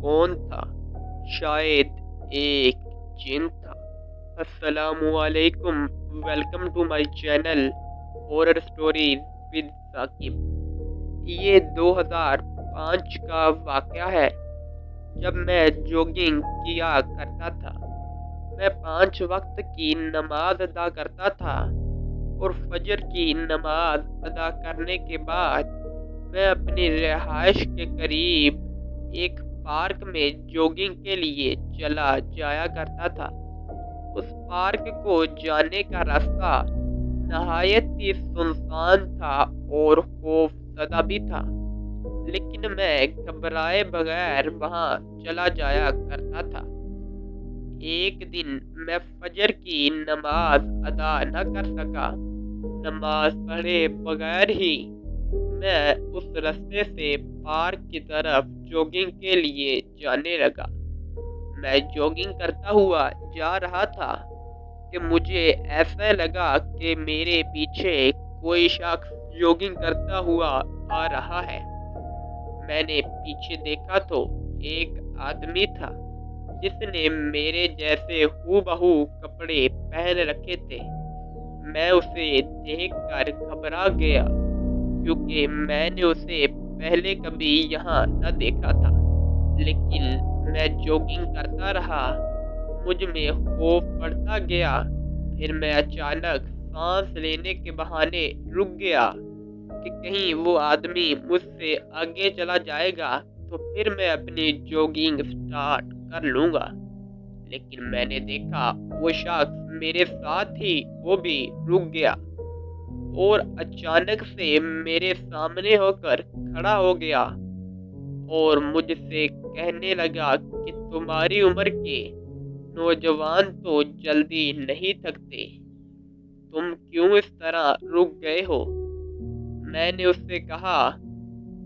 कौन था? शायद एक जिन था। अस्सलामुअलैकुम, welcome to my channel horror stories with Saqib. ये 2005 का वाक़या है, जब मैं जॉगिंग किया करता था। मैं 5 वक्त की नमाज अदा करता था और फजर की नमाज अदा करने के बाद मैं अपनी रिहाइश के करीब एक पार्क में जॉगिंग के लिए चला जाया करता था। उस पार्क को जाने का रास्ता नहायत ही सुनसान था और खौफजदा भी था, लेकिन मैं घबराए बगैर वहां चला जाया करता था। एक दिन मैं फजर की नमाज अदा न कर सका। नमाज पढ़े बगैर ही मैं उस रास्ते से पार्क की तरफ जॉगिंग के लिए जाने लगा। मैं जॉगिंग करता हुआ जा रहा था कि मुझे ऐसा लगा कि मेरे पीछे कोई शख्स जॉगिंग करता हुआ आ रहा है। मैंने पीछे देखा तो एक आदमी था जिसने मेरे जैसे हूबहू कपड़े पहन रखे थे। मैं उसे देखकर घबरा गया, क्योंकि मैंने उसे पहले कभी यहाँ न देखा था। लेकिन मैं जॉगिंग करता रहा, मुझ में खौफ बढ़ता गया। फिर मैं अचानक सांस लेने के बहाने रुक गया कि कहीं वो आदमी मुझसे आगे चला जाएगा तो फिर मैं अपनी जॉगिंग स्टार्ट कर लूँगा। लेकिन मैंने देखा वो शख्स मेरे साथ ही वो भी रुक गया और अचानक से मेरे सामने होकर खड़ा हो गया और मुझसे कहने लगा कि तुम्हारी उम्र के नौजवान तो जल्दी नहीं थकते, तुम क्यों इस तरह रुक गए हो? मैंने उससे कहा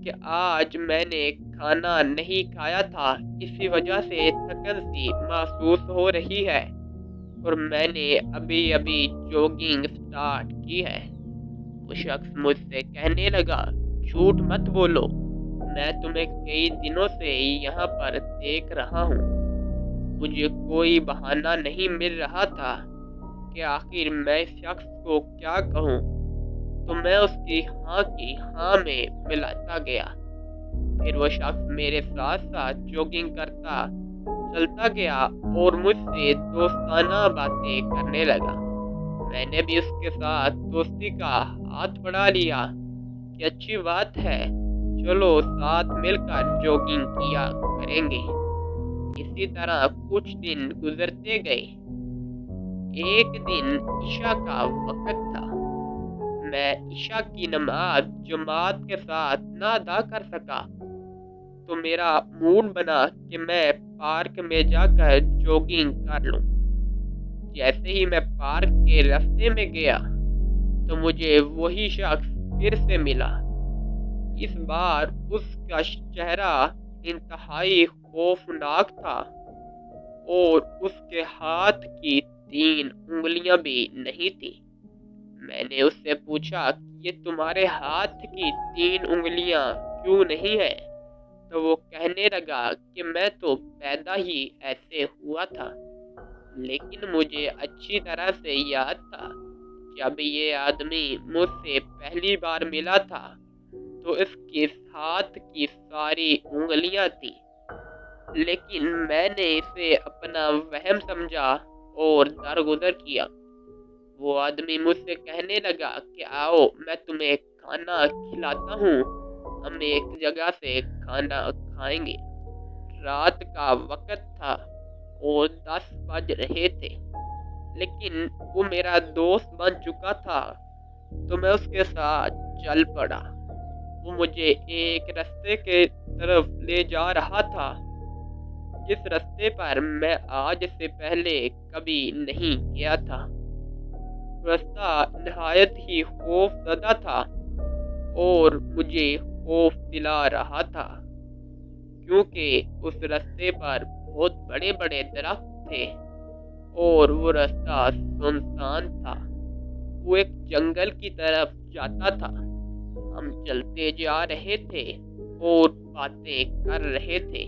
कि आज मैंने खाना नहीं खाया था, इसी वजह से थकन सी महसूस हो रही है और मैंने अभी अभी जॉगिंग स्टार्ट की है। वो शख्स मुझसे कहने लगा, झूठ मत बोलो, मैं तुम्हें कई दिनों से यहाँ पर देख रहा हूँ। मुझे कोई बहाना नहीं मिल रहा था कि आखिर मैं इस शख्स को क्या कहूँ, तो मैं उसकी हाँ की हाँ में मिलाता गया। फिर वो शख्स मेरे साथ साथ जॉगिंग करता चलता गया और मुझसे दोस्ताना बातें करने लगा। मैंने भी उसके साथ दोस्ती का हाथ बढ़ा लिया कि अच्छी बात है, चलो साथ मिलकर जॉगिंग किया करेंगे। इसी तरह कुछ दिन गुजरते गए। एक दिन ईशा का वक्त था। मैं ईशा की नमाज जमात के साथ ना अदा कर सका, तो मेरा मूड बना कि मैं पार्क में जाकर जॉगिंग कर लूं। जैसे ही मैं पार्क के रास्ते में गया तो मुझे वही शख्स फिर से मिला। इस बार उसका चेहरा इंतहाई खौफनाक था और उसके हाथ की 3 उंगलियां भी नहीं थी। मैंने उससे पूछा कि ये तुम्हारे हाथ की 3 उंगलियां क्यों नहीं है? तो वो कहने लगा कि मैं तो पैदा ही ऐसे हुआ था। लेकिन मुझे अच्छी तरह से याद था, जब ये आदमी मुझसे पहली बार मिला था तो इसके हाथ की सारी उंगलियां थी, लेकिन मैंने इसे अपना वहम समझा और दरगुजर किया। वो आदमी मुझसे कहने लगा कि आओ मैं तुम्हें खाना खिलाता हूँ, हम एक जगह से खाना खाएंगे। रात का वक्त था और 10 बज रहे थे, लेकिन वो मेरा दोस्त बन चुका था, तो मैं उसके साथ चल पड़ा। वो मुझे एक रास्ते के तरफ ले जा रहा था, जिस रास्ते पर मैं आज से पहले कभी नहीं गया था। रास्ता नहायत ही खौफजदा था और मुझे खौफ दिला रहा था, क्योंकि उस रास्ते पर बहुत बड़े बड़े दरख्त थे और वो रास्ता सुनसान था। वो एक जंगल की तरफ जाता था। हम चलते जा रहे थे और बातें कर रहे थे।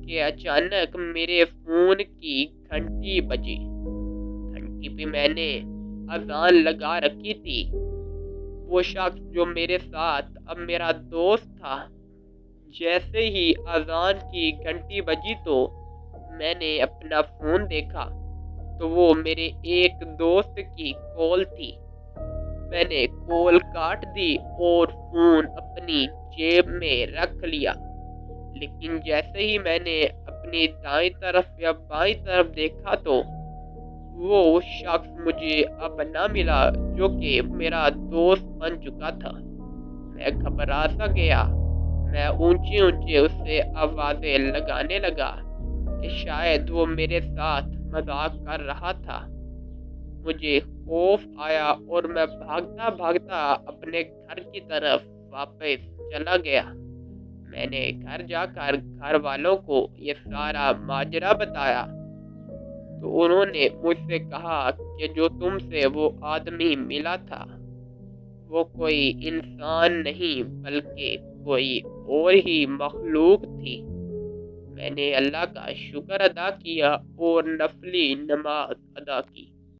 کہ اچانک میرے فون کی گھنٹی بجی۔ گھنٹی پہ میں نے اذان لگا رکھی تھی۔ وہ شخص جو میرے ساتھ اب میرا دوست تھا، جیسے ہی اذان کی گھنٹی بجی تو میں نے اپنا فون دیکھا تو وہ میرے ایک دوست کی کال تھی۔ میں نے کال کاٹ دی اور فون اپنی جیب میں رکھ لیا، لیکن جیسے ہی میں نے اپنی دائیں طرف یا بائیں طرف دیکھا تو وہ شخص مجھے اب نہ ملا جو کہ میرا دوست بن چکا تھا۔ میں گھبرا سا گیا۔ میں اونچے اونچے اس سے آوازیں لگانے لگا کہ شاید وہ میرے ساتھ مذاق کر رہا تھا۔ مجھے خوف آیا اور میں بھاگتا بھاگتا اپنے گھر کی طرف واپس چلا گیا۔ میں نے گھر جا کر گھر والوں کو یہ سارا ماجرا بتایا تو انہوں نے مجھ سے کہا کہ جو تم سے وہ آدمی ملا تھا وہ کوئی انسان نہیں بلکہ کوئی اور ہی مخلوق تھی۔ میں نے اللہ کا شکر ادا کیا اور نفلی نماز ادا کی۔